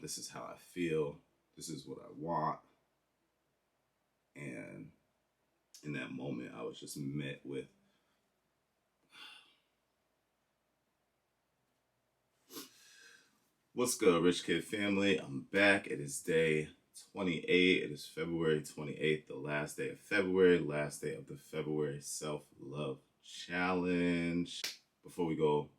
This is how I feel. This is what I want. And in that moment, I was just met with what's good, Rich Kid family? I'm back. It is day 28. It is February 28th, the last day of February, last day of the February Self-Love Challenge. Before we go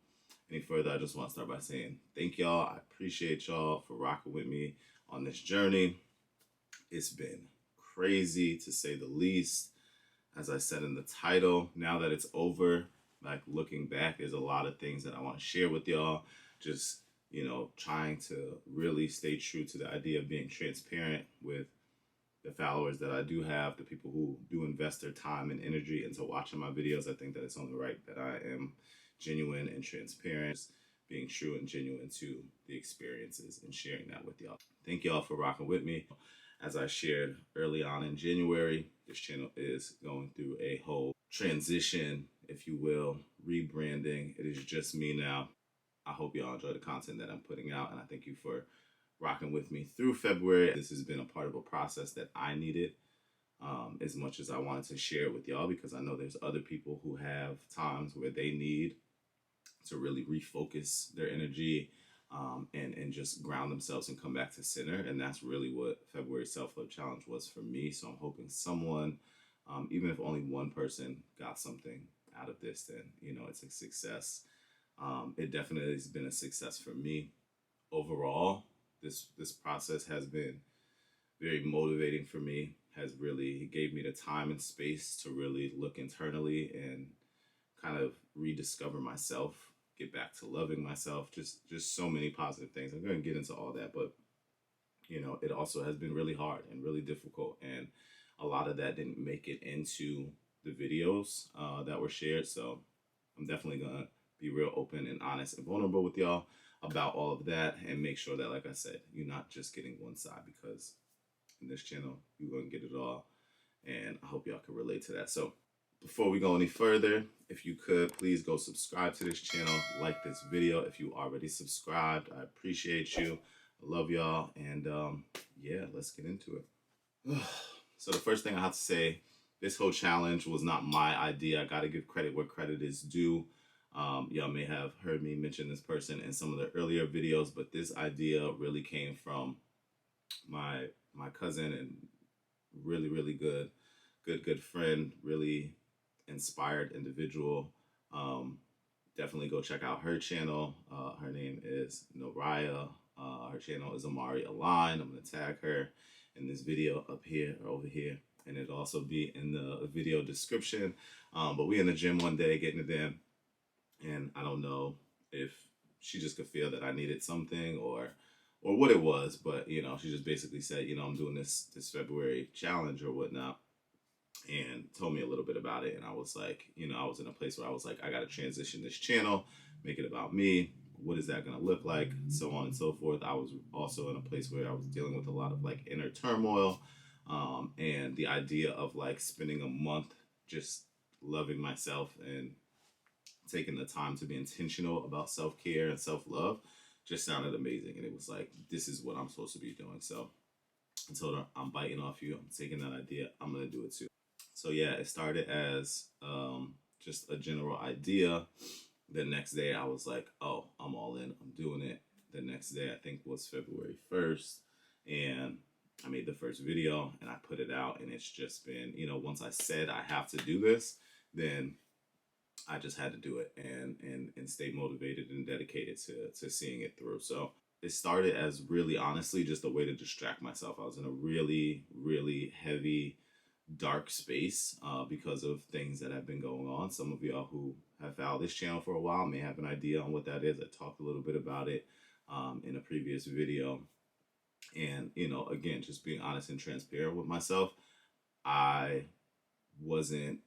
any further, I just want to start by saying thank y'all. I appreciate y'all for rocking with me on this journey. It's been crazy, to say the least. As I said in the title, now that it's over, like looking back, there's a lot of things that I want to share with y'all. Just, trying to really stay true to the idea of being transparent with the followers that I do have, the people who do invest their time and energy into watching my videos. I think that it's only right that I am genuine and transparent, being true and genuine to the experiences and sharing that with y'all. Thank y'all for rocking with me. As I shared early on in January, this channel is going through a whole transition, if you will, rebranding. It is just me now. I hope y'all enjoy the content that I'm putting out, and I thank you for rocking with me through February. This has been a part of a process that I needed as much as I wanted to share it with y'all, because I know there's other people who have times where they need to really refocus their energy and just ground themselves and come back to center. And that's really what February Self-Love Challenge was for me. So I'm hoping someone, even if only one person got something out of this, then, it's a success. It definitely has been a success for me. Overall, this process has been very motivating for me, has really gave me the time and space to really look internally and kind of rediscover myself, get back to loving myself, just so many positive things. I'm going to get into all that, but it also has been really hard and really difficult, and a lot of that didn't make it into the videos that were shared. So I'm definitely going to be real open and honest and vulnerable with y'all about all of that, and make sure that, like I said, you're not just getting one side, because in this channel, you're going to get it all. And I hope y'all can relate to that. So before we go any further, if you could, please go subscribe to this channel, like this video if you already subscribed. I appreciate you. I love y'all. And yeah, let's get into it. So the first thing I have to say, this whole challenge was not my idea. I got to give credit where credit is due. Y'all may have heard me mention this person in some of the earlier videos, but this idea really came from my cousin and really good friend, really inspired individual. Definitely go check out her channel. Her name is Nerria. Her channel is Amari Align. I'm gonna tag her in this video up here or over here, and it'll also be in the video description. But we in the gym one day getting it in, and I don't know if she just could feel that I needed something or what it was, but she just basically said, I'm doing this February challenge or whatnot, and told me a little bit about it. And I was like, I was in a place where I was like, I got to transition this channel, make it about me. What is that going to look like? So on and so forth. I was also in a place where I was dealing with a lot of like inner turmoil, and the idea of like spending a month just loving myself and taking the time to be intentional about self-care and self-love just sounded amazing. And it was like, this is what I'm supposed to be doing. So I told her, I'm biting off you. I'm taking that idea. I'm going to do it too. So yeah, it started as just a general idea. The next day I was like, oh, I'm all in. I'm doing it. The next day, I think was February 1st. And I made the first video and I put it out. And it's just been, once I said I have to do this, then I just had to do it and stay motivated and dedicated to seeing it through. So it started as really honestly just a way to distract myself. I was in a really heavy, dark space because of things that have been going on. Some of y'all who have followed this channel for a while may have an idea on what that is. I talked a little bit about it in a previous video. And, again, just being honest and transparent with myself, I wasn't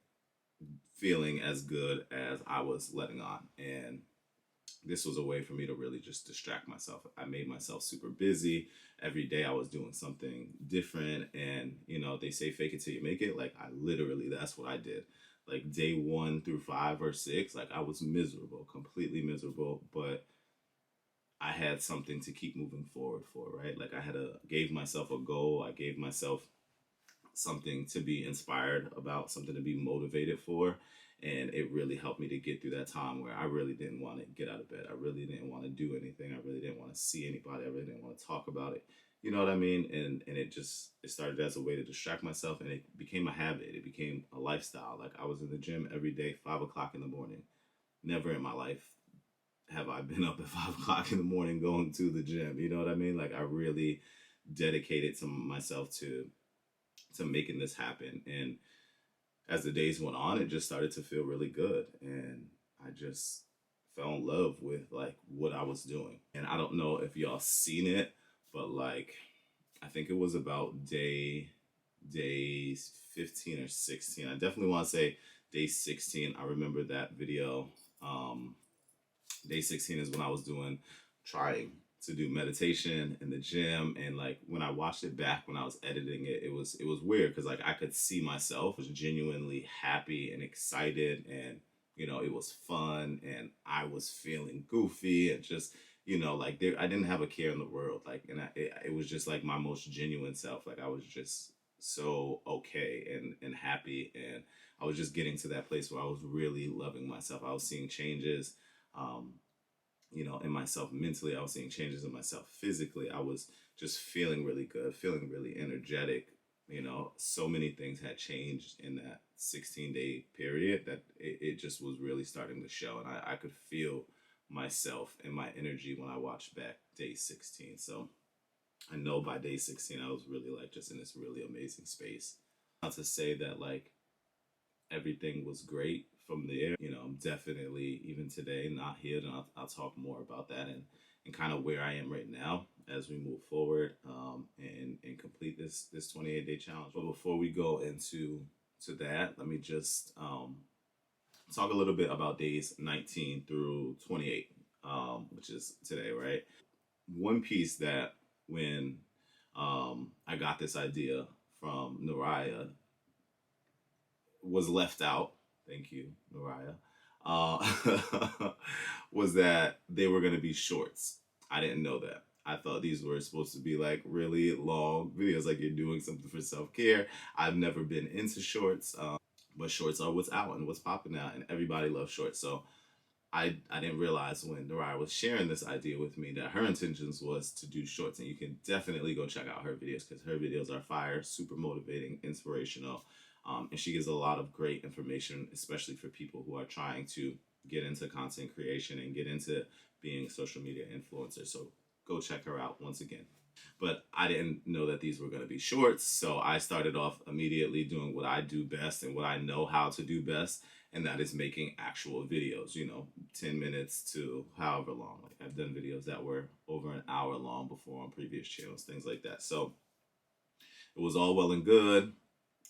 feeling as good as I was letting on. And this was a way for me to really just distract myself. I made myself super busy. Every day I was doing something different. And, they say fake it till you make it. Like, I literally, that's what I did. Like, day 1 through 5 or 6, like, I was miserable, completely miserable. But I had something to keep moving forward for, right? Like I gave myself a goal. I gave myself something to be inspired about, something to be motivated for. And it really helped me to get through that time where I really didn't want to get out of bed. I really didn't want to do anything. I really didn't want to see anybody. I really didn't want to talk about it. You know what I mean? And it started as a way to distract myself, and it became a habit. It became a lifestyle. Like I was in the gym every day, 5 o'clock in the morning. Never in my life have I been up at 5 o'clock in the morning going to the gym. You know what I mean? Like I really dedicated to myself to making this happen. And as the days went on, it just started to feel really good. And I just fell in love with like what I was doing. And I don't know if y'all seen it, but like I think it was about day 15 or 16. I definitely want to say day 16. I remember that video. Day 16 is when I was trying to do meditation in the gym. And like when I watched it back, when I was editing it, it was weird because like I could see myself was genuinely happy and excited, and you know, it was fun, and I was feeling goofy and just, you know, like I didn't have a care in the world. Like, and it was just like my most genuine self. Like I was just so okay and happy, and I was just getting to that place where I was really loving myself. I was seeing changes, you know, in myself mentally. I was seeing changes in myself physically. I was just feeling really good, feeling really energetic. You know, so many things had changed in that 16-day period that it just was really starting to show. And I could feel myself and my energy when I watched back day 16. So I know by day 16, I was really like just in this really amazing space. Not to say that like everything was great from there. You know, I'm definitely, even today, not here, and I'll talk more about that and kind of where I am right now as we move forward, and complete this 28-day challenge. But before we go into that, let me just talk a little bit about days 19 through 28, which is today, right? One piece that when I got this idea from Nerria was left out, thank you, Nerria, was that they were going to be shorts. I didn't know that. I thought these were supposed to be like really long videos, like you're doing something for self-care. I've never been into shorts, but shorts are what's out and what's popping now, and everybody loves shorts. So I didn't realize when Nerria was sharing this idea with me that her intentions was to do shorts. And you can definitely go check out her videos because her videos are fire, super motivating, inspirational. And she gives a lot of great information, especially for people who are trying to get into content creation and get into being social media influencers. So go check her out once again. But I didn't know that these were going to be shorts. So I started off immediately doing what I do best and what I know how to do best. And that is making actual videos, you know, 10 minutes to however long. Like I've done videos that were over an hour long before on previous channels, things like that. So it was all well and good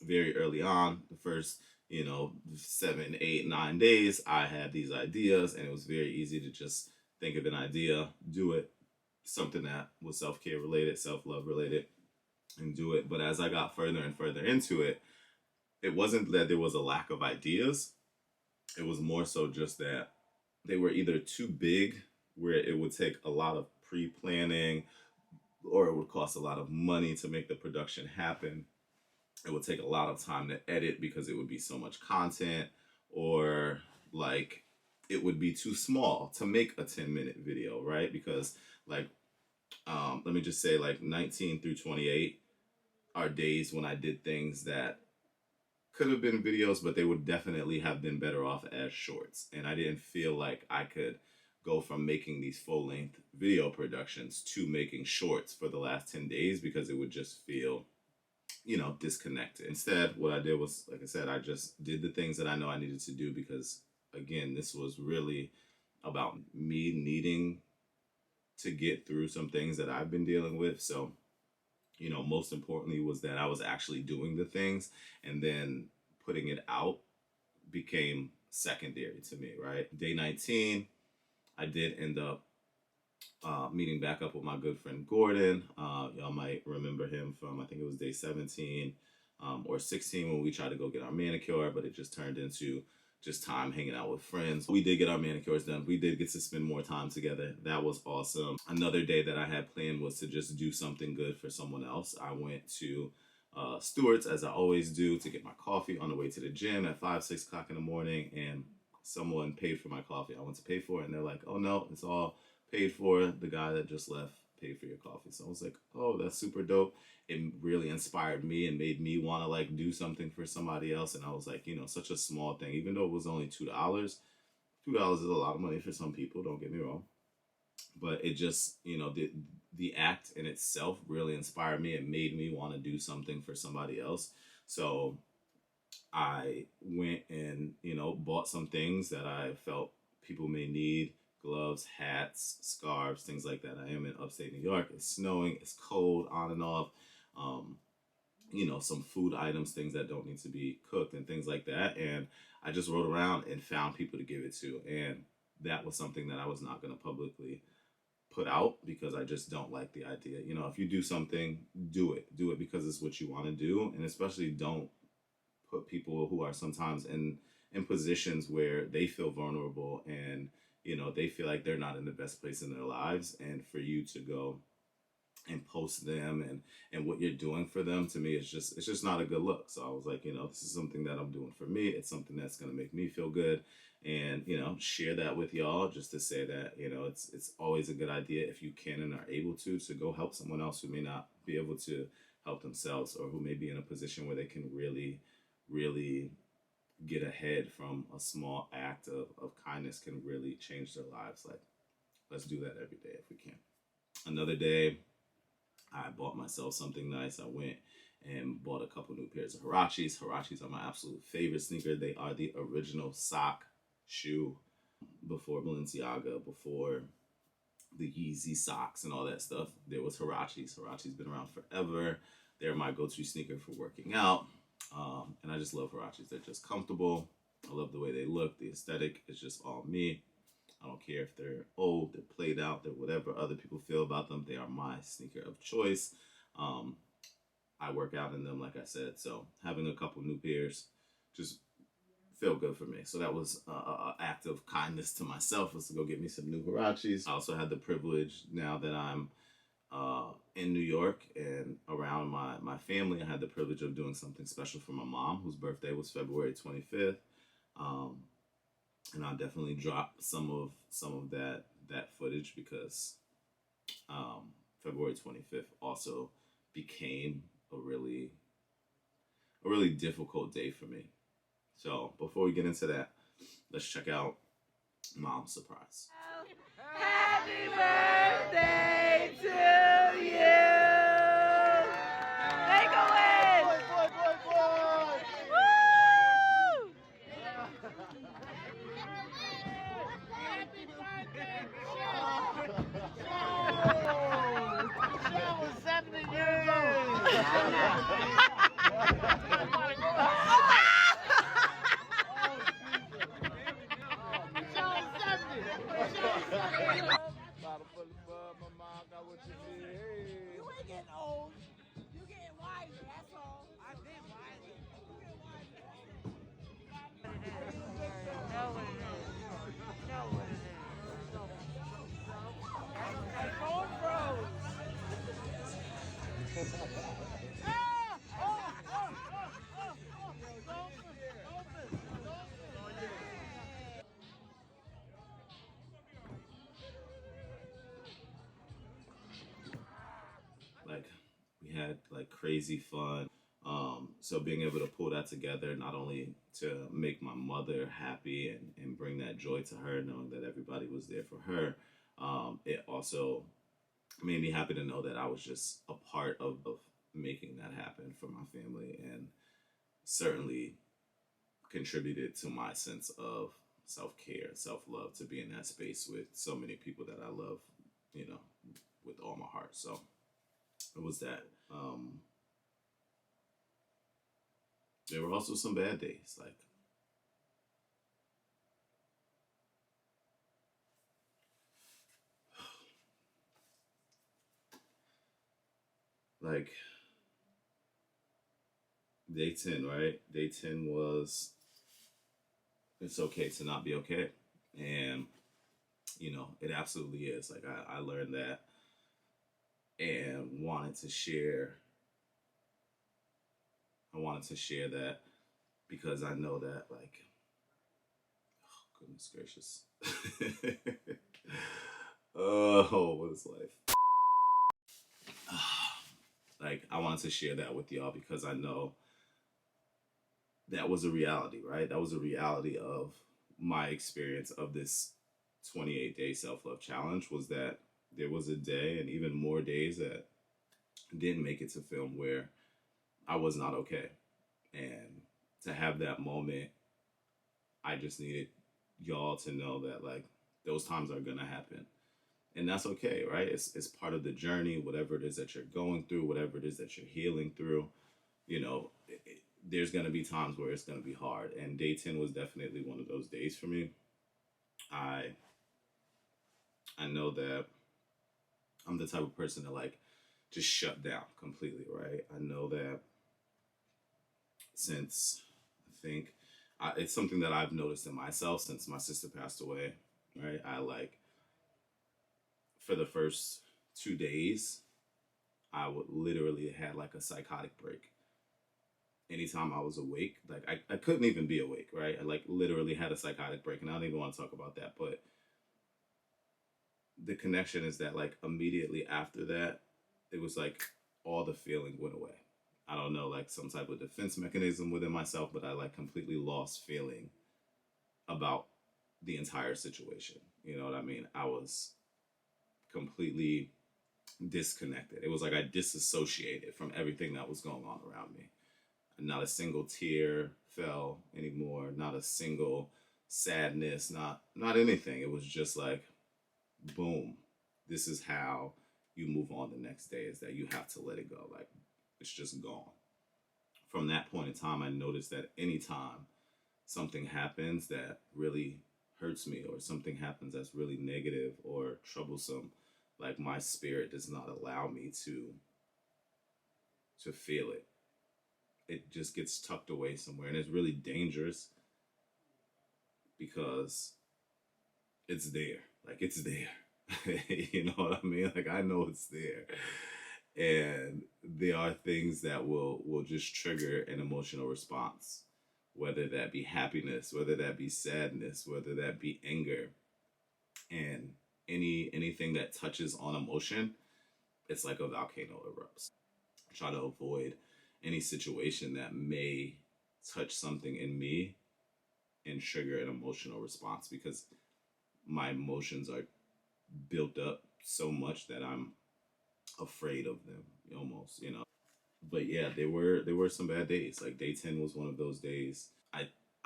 very early on. The first, you know, 7, 8, 9 days, I had these ideas, and it was very easy to just think of an idea, do it, something that was self-care related, self-love related, and do it. But as I got further and further into it, it wasn't that there was a lack of ideas. It was more so just that they were either too big, where it would take a lot of pre-planning, or it would cost a lot of money to make the production happen. It would take a lot of time to edit because it would be so much content, or like it would be too small to make a 10-minute video, right? Because like, let me just say like 19 through 28 are days when I did things that could have been videos, but they would definitely have been better off as shorts. And I didn't feel like I could go from making these full-length video productions to making shorts for the last 10 days because it would just feel, you know, disconnected. Instead, what I did was, like I said, I just did the things that I know I needed to do because, again, this was really about me needing to get through some things that I've been dealing with. So, you know, most importantly was that I was actually doing the things, and then putting it out became secondary to me, right? Day 19, I did end up meeting back up with my good friend Gordon. Y'all might remember him from, I think it was day 17 or 16 when we tried to go get our manicure, but it just turned into just time hanging out with friends. We did get our manicures done. We did get to spend more time together. That was awesome. Another day that I had planned was to just do something good for someone else. I went to Stewart's, as I always do, to get my coffee on the way to the gym at 5, 6 o'clock in the morning, and someone paid for my coffee. I went to pay for it, and they're like, oh no, it's all paid for. The guy that just left paid for your coffee. So I was like, oh, that's super dope. It really inspired me and made me want to like do something for somebody else. And I was like, such a small thing, even though it was only $2. $2 is a lot of money for some people, don't get me wrong. But it just, the act in itself really inspired me and made me want to do something for somebody else. So I went and, bought some things that I felt people may need: gloves, hats, scarves, things like that. I am in upstate New York. It's snowing, it's cold on and off. Um, some food items, things that don't need to be cooked and things like that. And I just rode around and found people to give it to. And that was something that I was not going to publicly put out because I just don't like the idea. If you do something, do it because it's what you want to do. And especially don't put people who are sometimes in positions where they feel vulnerable and they feel like they're not in the best place in their lives, and for you to go and post them and what you're doing for them, to me, it's just not a good look. So I was like, this is something that I'm doing for me. It's something that's going to make me feel good, and share that with y'all, just to say that it's always a good idea, if you can and are able to go help someone else who may not be able to help themselves, or who may be in a position where they can really get ahead. From a small act of kindness can really change their lives. Like, let's do that every day if we can. Another day, I bought myself something nice. I went and bought a couple new pairs of Huaraches. Huaraches are my absolute favorite sneaker. They are the original sock shoe before Balenciaga, before the Yeezy socks and all that stuff. There was Huaraches. Huaraches been around forever. They're my go-to sneaker for working out. And I just love Huaraches. They're just comfortable. I love the way they look. The aesthetic is just all me. I don't care if they're old, they're played out, they're whatever other people feel about them. They are my sneaker of choice. I work out in them, like I said. So having a couple new pairs just feel good for me. So that was an act of kindness to myself, was to go get me some new Huaraches. I also had the privilege, now that I'm in New York and around my family, I had the privilege of doing something special for my mom, whose birthday was February 25th. And I'll definitely drop some of that footage, because February 25th also became a really difficult day for me. So before we get into that, let's check out Mom's surprise. Happy birthday to you! Make a wish! Woo! Happy birthday, Michelle! Michelle was 70 years old. Bottle full of bub, my mom got what you need. Hey. You ain't getting old. You getting wiser, that's all. I've been wiser. You get wiser. Know what it is. Know what it is. Hey, phone froze. Like, we had like crazy fun. So being able to pull that together, not only to make my mother happy and bring that joy to her, knowing that everybody was there for her, it also made me happy to know that I was just a part of making that happen for my family, and certainly contributed to my sense of self-care, self-love, to be in that space with so many people that I love, with all my heart. So it was that. There were also some bad days, like day 10, right? Day 10 was it's okay to not be okay. And, it absolutely is. Like, I learned that and I wanted to share that because I know that, like, oh, goodness gracious. Oh, what is life? Like, I wanted to share that with y'all because I know that was a reality, right? That was a reality of my experience of this 28-day self-love challenge, was that there was a day and even more days that didn't make it to film where I was not okay. And to have that moment, I just needed y'all to know that, like, those times are gonna happen. And that's okay, right? It's part of the journey, whatever it is that you're going through, whatever it is that you're healing through. There's going to be times where it's going to be hard, and day 10 was definitely one of those days for me. I i know that I'm the type of person to, like, just shut down completely, right? I know that since I think it's something that I've noticed in myself since my sister passed away, right? I, like, for the first 2 days, I would literally had like a psychotic break. Anytime I was awake, like, I couldn't even be awake, right? I, like, literally had a psychotic break, and I don't even want to talk about that. But the connection is that, like, immediately after that, it was like all the feeling went away. I don't know, like, some type of defense mechanism within myself, but I, like, completely lost feeling about the entire situation. You know what I mean? I was completely disconnected. It was like I disassociated from everything that was going on around me. Not a single tear fell anymore, not a single sadness, not anything. It was just like, boom, this is how you move on the next day, is that you have to let it go. Like, it's just gone. From that point in time, I noticed that anytime something happens that really hurts me, or something happens that's really negative or troublesome, like, my spirit does not allow me to feel it. It just gets tucked away somewhere, and it's really dangerous because it's there. Like, it's there. You know what I mean? Like, I know it's there. And there are things that will just trigger an emotional response, whether that be happiness, whether that be sadness, whether that be anger. And anything that touches on emotion, it's like a volcano erupts. I try to avoid any situation that may touch something in me and trigger an emotional response, because my emotions are built up so much that I'm afraid of them, almost. But yeah, there were some bad days. Like, day 10 was one of those days.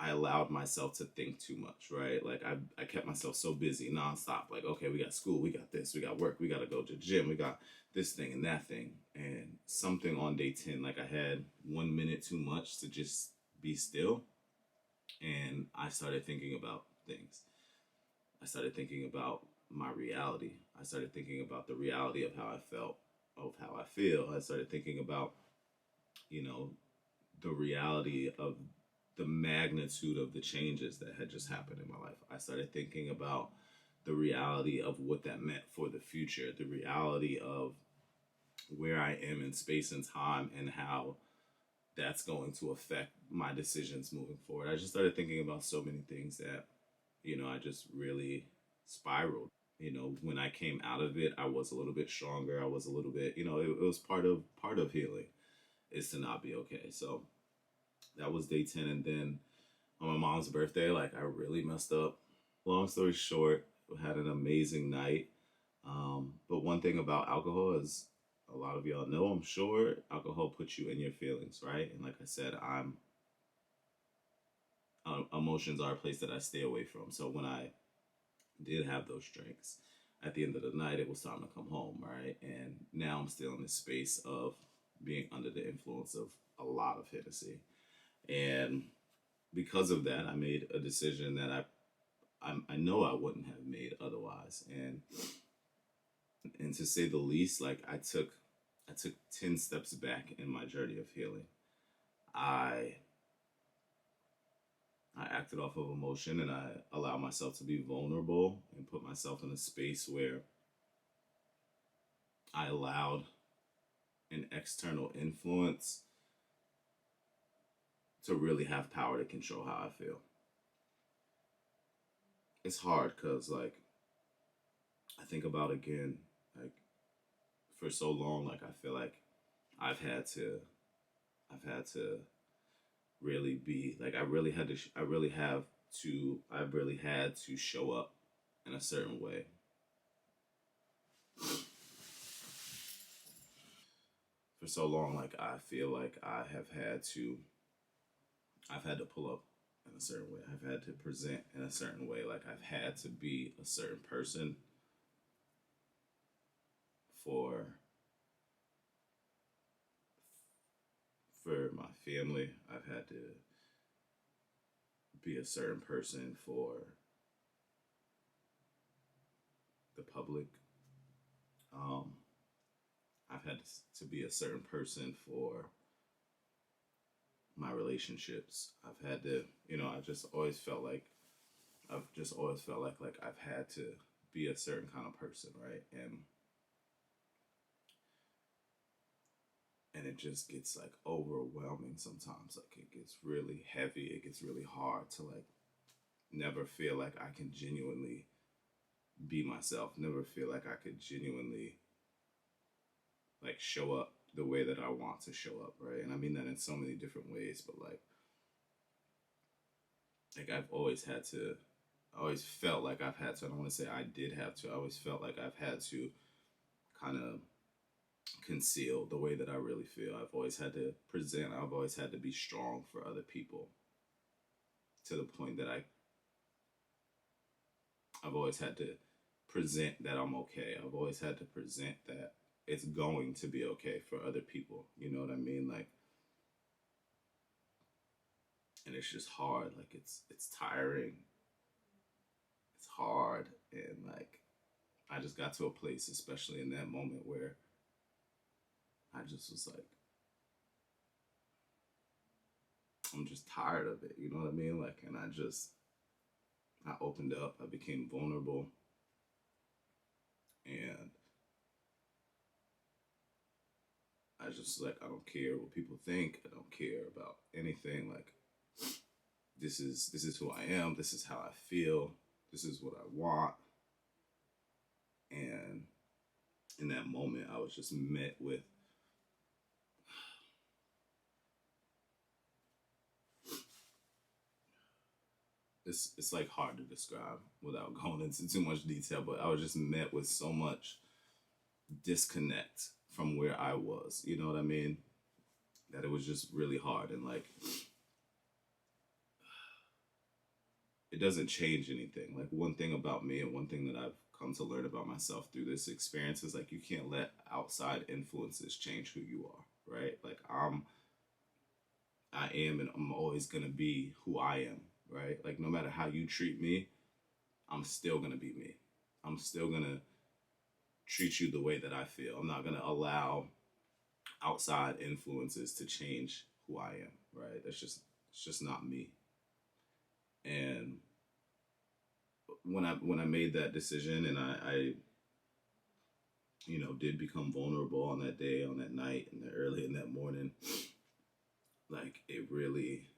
I allowed myself to think too much, right? Like, I kept myself so busy nonstop. Like, okay, we got school, we got this, we got work, we got to go to the gym, we got this thing and that thing. And something on day 10, like, I had 1 minute too much to just be still. And I started thinking about things. I started thinking about my reality. I started thinking about the reality of how I felt, of how I feel. I started thinking about, you know, the reality of the magnitude of the changes that had just happened in my life. I started thinking about the reality of what that meant for the future, the reality of where I am in space and time, and how that's going to affect my decisions moving forward. I just started thinking about so many things that, I just really spiraled. When I came out of it, I was a little bit stronger. I was a little bit, it was part of healing, is to not be okay. So that was day 10. And then on my mom's birthday, like, I really messed up. Long story short, we had an amazing night. But one thing about alcohol is, a lot of y'all know, I'm sure, alcohol puts you in your feelings, right? And like I said, emotions are a place that I stay away from. So when I did have those drinks, at the end of the night, it was time to come home, right? And now I'm still in this space of being under the influence of a lot of Hennessy. And because of that, I made a decision that I know I wouldn't have made otherwise. And to say the least, like, I took 10 steps back in my journey of healing. I I acted off of emotion and I allowed myself to be vulnerable and put myself in a space where I allowed an external influence to really have power to control how I feel. It's hard because, like, I think about again, like, for so long, like, I feel like I've had to, I've had to really be, like, I really had to show up in a certain way. For so long, like, I feel like I've had to pull up in a certain way. I've had to present in a certain way. Like I've had to be a certain person for my family. I've had to be a certain person for the public. Um, I've had to be a certain person for my relationships. I've had to, I just always felt like I've had to be a certain kind of person, right? And it just gets like overwhelming sometimes. Like it gets really heavy. It gets really hard to like never feel like I can genuinely be myself. Never feel like I could genuinely like show up the way that I want to show up, right? And I mean that in so many different ways, but like I've always had to I always felt like I've had to, I don't want to say I did have to, I always felt like I've had to kind of conceal the way that I really feel. I've always had to present, I've always had to be strong for other people to the point that I've always had to present that I'm okay. I've always had to present that it's going to be okay for other people. You know what I mean? Like, and it's just hard. Like it's tiring. It's hard, and like I just got to a place, especially in that moment, where I just was like, I'm just tired of it. You know what I mean? Like, and I opened up. I became vulnerable, and I just like I don't care what people think. I don't care about anything. Like this is who I am. This is how I feel. This is what I want. And in that moment, I was just met with it's like hard to describe without going into too much detail, but I was just met with so much disconnect from where I was. You know what I mean? That it was just really hard, and like it doesn't change anything. Like one thing about me and one thing that I've come to learn about myself through this experience is like you can't let outside influences change who you are, right? Like I am and I'm always gonna be who I am, right? Like no matter how you treat me, I'm still gonna be me. I'm still gonna treat you the way that I feel. I'm not gonna allow outside influences to change who I am, right? It's just not me. And when I made that decision and I did become vulnerable on that day, on that night, and early in that morning, like it really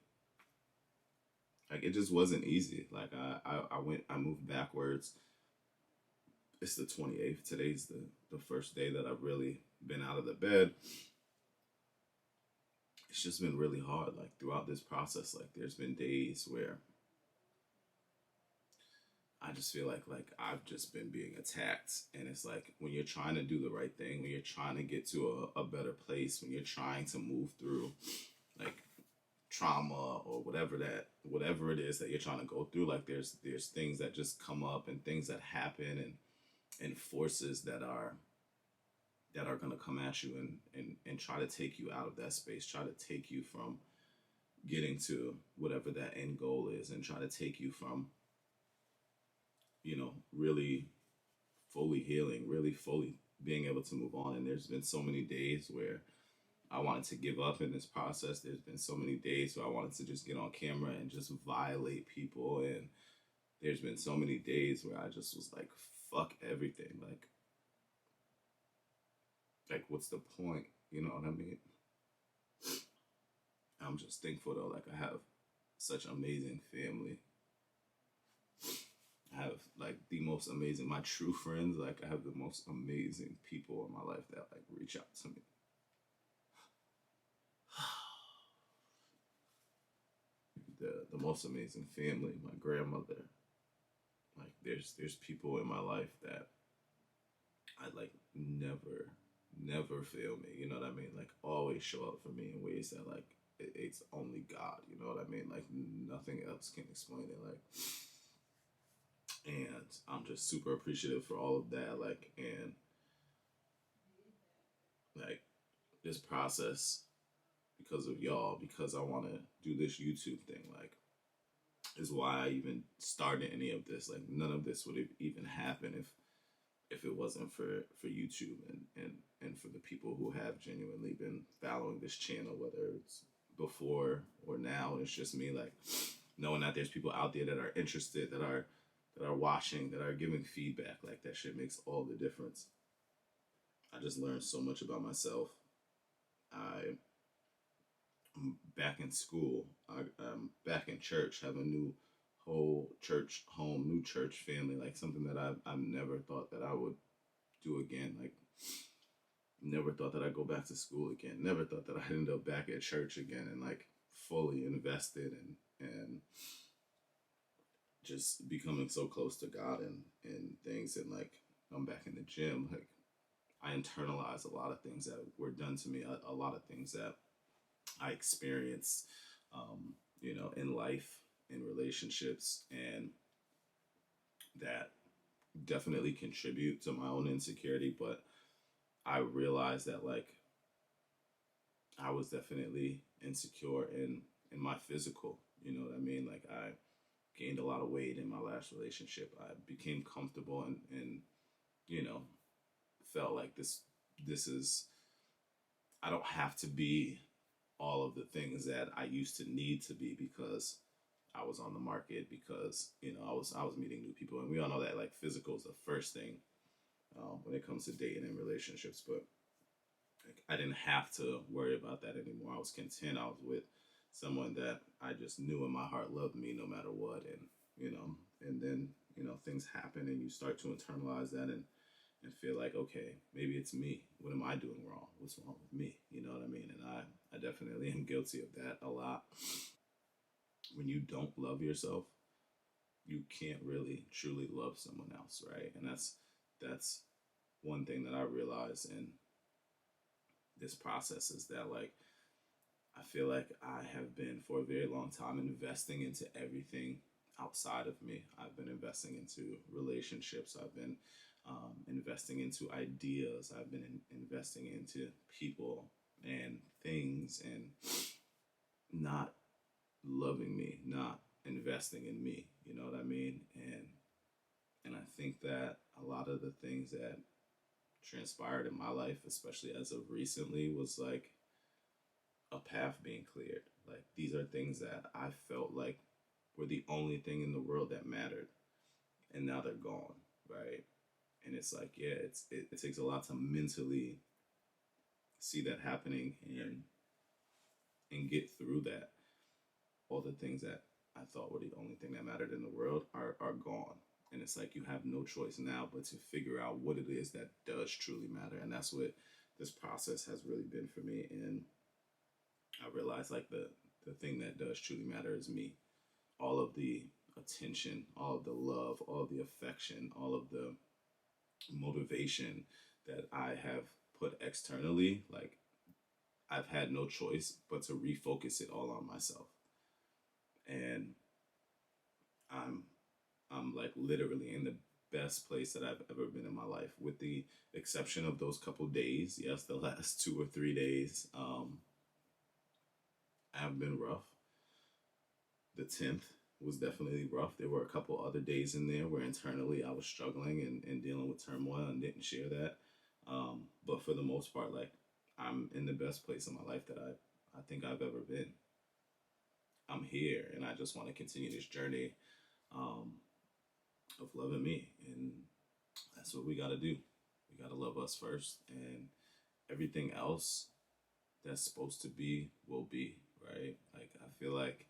like it just wasn't easy. Like I moved backwards. It's the 28th. Today's the first day that I've really been out of the bed. It's just been really hard. Like throughout this process, like there's been days where I just feel like I've just been being attacked, and it's like when you're trying to do the right thing, when you're trying to get to a better place, when you're trying to move through like trauma or whatever it is that you're trying to go through, like there's things that just come up and things that happen and forces that are gonna come at you and try to take you out of that space, try to take you from getting to whatever that end goal is, and try to take you from really fully healing, really fully being able to move on. And there's been so many days where I wanted to give up in this process. There's been so many days where I wanted to just get on camera and just violate people, and there's been so many days where I just was like, fuck everything. Like what's the point? You know what I mean? I'm just thankful though, like I have such amazing family. I have like the most amazing, my true friends, like I have the most amazing people in my life that like reach out to me. The most amazing family, my grandmother. Like there's people in my life that I like never fail me. You know what I mean? Like always show up for me in ways that like it's only God. You know what I mean? Like nothing else can explain it. Like, and I'm just super appreciative for all of that. Like this process because of y'all, because I want to do this YouTube thing. Like, is why I even started any of this. Like, none of this would have even happened if it wasn't for YouTube and for the people who have genuinely been following this channel, whether it's before or now. And it's just me, like, knowing that there's people out there that are interested, that are watching, that are giving feedback. Like, that shit makes all the difference. I just learned so much about myself. I'm back in school. I'm back in church. Have a new whole church home, new church family. Like something that I've never thought that I would do again. Like never thought that I'd go back to school again. Never thought that I'd end up back at church again and like fully invested and just becoming so close to God and things. And like I'm back in the gym. Like I internalized a lot of things that were done to me. A lot of things that I experienced, you know, in life, in relationships, and that definitely contribute to my own insecurity. But I realized that like I was definitely insecure in my physical. You know what I mean? Like I gained a lot of weight in my last relationship. I became comfortable and you know felt like this is I don't have to be all of the things that I used to need to be because I was on the market, because you know I was meeting new people, and we all know that like physical is the first thing when it comes to dating and relationships. But like, I didn't have to worry about that anymore. I was content. I was with someone that I just knew in my heart loved me no matter what, and you know, and then you know things happen, and you start to internalize that and feel like, okay, maybe it's me. What am I doing wrong? What's wrong with me? You know what I mean? And I definitely am guilty of that a lot. When you don't love yourself, you can't really truly love someone else, right? And that's one thing that I realized in this process is that like I feel like I have been for a very long time investing into everything outside of me. I've been investing into relationships. I've been investing into ideas. I've been investing into people and things, and not loving me, not investing in me. You know what I mean? And I think that a lot of the things that transpired in my life, especially as of recently, was like a path being cleared. Like these are things that I felt like were the only thing in the world that mattered, and now they're gone, right? And it's like, yeah, it takes a lot to mentally see that happening and get through that. All the things that I thought were the only thing that mattered in the world are gone. And it's like you have no choice now but to figure out what it is that does truly matter. And that's what this process has really been for me. And I realized like the thing that does truly matter is me. All of the attention, all of the love, all of the affection, all of the motivation that I have put externally, like I've had no choice but to refocus it all on myself. And I'm I'm like literally in the best place that I've ever been in my life, with the exception of those couple days. Yes, the last 2 or 3 days have been rough. The 10th was definitely rough. There were a couple other days in there where internally I was struggling and dealing with turmoil and didn't share that. But for the most part, like I'm in the best place in my life that I think I've ever been. I'm here, and I just want to continue this journey um, of loving me, and that's what we got to do. We got to love us first, and everything else that's supposed to be will be, right? Like, I feel like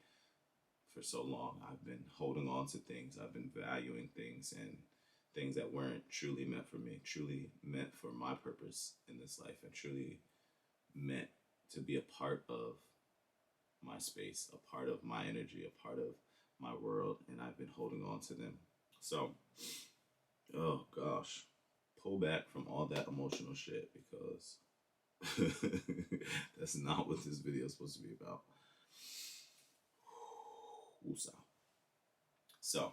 for so long I've been holding on to things, I've been valuing things, and things that weren't truly meant for me, truly meant for my purpose in this life, and truly meant to be a part of my space, a part of my energy, a part of my world, and I've been holding on to them. So, oh gosh, pull back from all that emotional shit, because that's not what this video is supposed to be about. Woosah. So,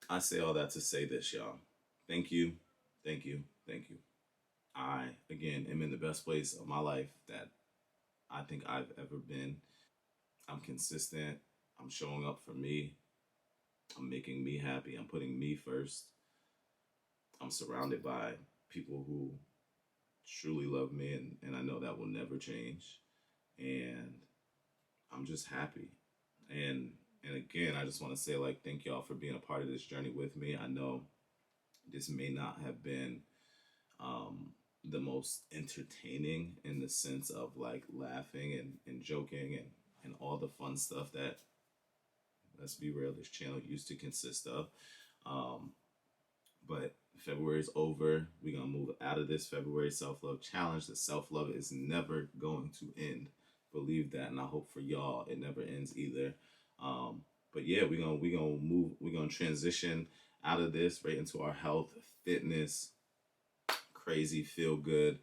I say all that to say this, y'all. Thank you, thank you, thank you. I, again, am in the best place of my life that I think I've ever been. I'm consistent. I'm showing up for me. I'm making me happy. I'm putting me first. I'm surrounded by people who truly love me, and I know that will never change. And I'm just happy. And again, I just want to say, like, thank y'all for being a part of this journey with me. I know this may not have been the most entertaining in the sense of like laughing and joking and all the fun stuff that, let's be real, this channel used to consist of. But February is over. We're going to move out of this February self-love challenge. The self-love is never going to end. Believe that, and I hope for y'all it never ends either. But yeah, we're gonna transition out of this right into our health, fitness, crazy, feel good.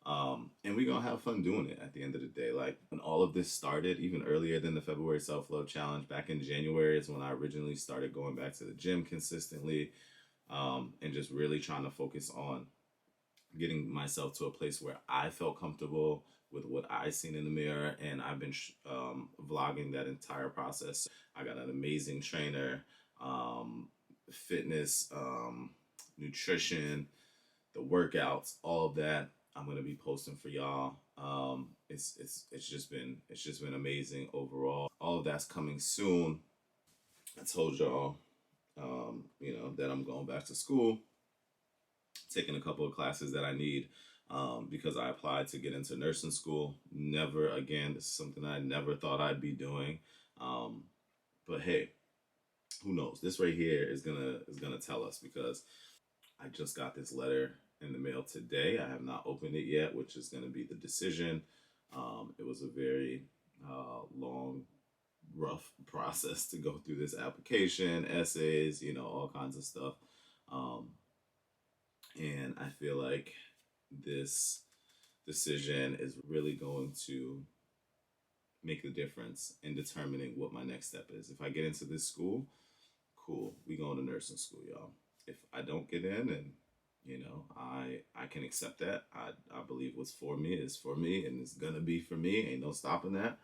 And we're gonna have fun doing it at the end of the day. Like, when all of this started, even earlier than the February self-love challenge, back in January is when I originally started going back to the gym consistently, and just really trying to focus on getting myself to a place where I felt comfortable with what I seen in the mirror. And I've been vlogging that entire process. I got an amazing trainer, fitness, nutrition, the workouts, all of that. I'm gonna be posting for y'all. It's just been amazing overall. All of that's coming soon. I told y'all, that I'm going back to school, taking a couple of classes that I need, because I applied to get into nursing school. Never again. This is something I never thought I'd be doing. But hey, who knows? This right here is gonna tell us, because I just got this letter in the mail today. I have not opened it yet, which is going to be the decision. It was a very long, rough process to go through this application, essays, all kinds of stuff. And I feel like this decision is really going to make the difference in determining what my next step is. If I get into this school, cool, we going to nursing school, y'all. If I don't get in, and I can accept that. I believe what's for me is for me, and it's gonna be for me. Ain't no stopping that.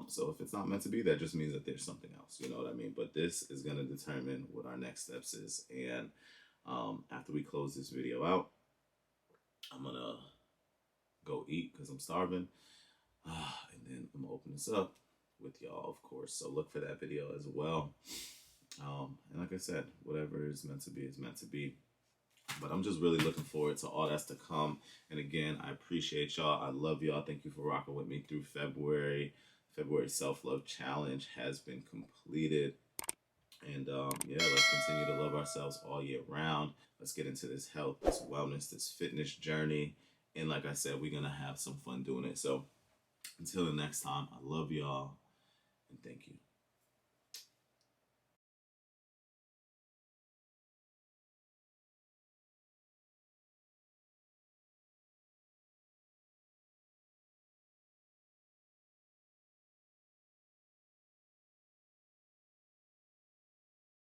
So if it's not meant to be, that just means that there's something else. You know what I mean? But this is gonna determine what our next steps is. And after we close this video out, I'm gonna go eat because I'm starving, and then I'm gonna open this up with y'all, of course. So look for that video as well. And like I said, whatever is meant to be is meant to be. But I'm just really looking forward to all that's to come. And again, I appreciate y'all. I love y'all. Thank you for rocking with me through February. February Self-Love Challenge has been completed. And yeah, let's continue to love ourselves all year round. Let's get into this health, this wellness, this fitness journey. And like I said, we're going to have some fun doing it. So until the next time, I love y'all and thank you.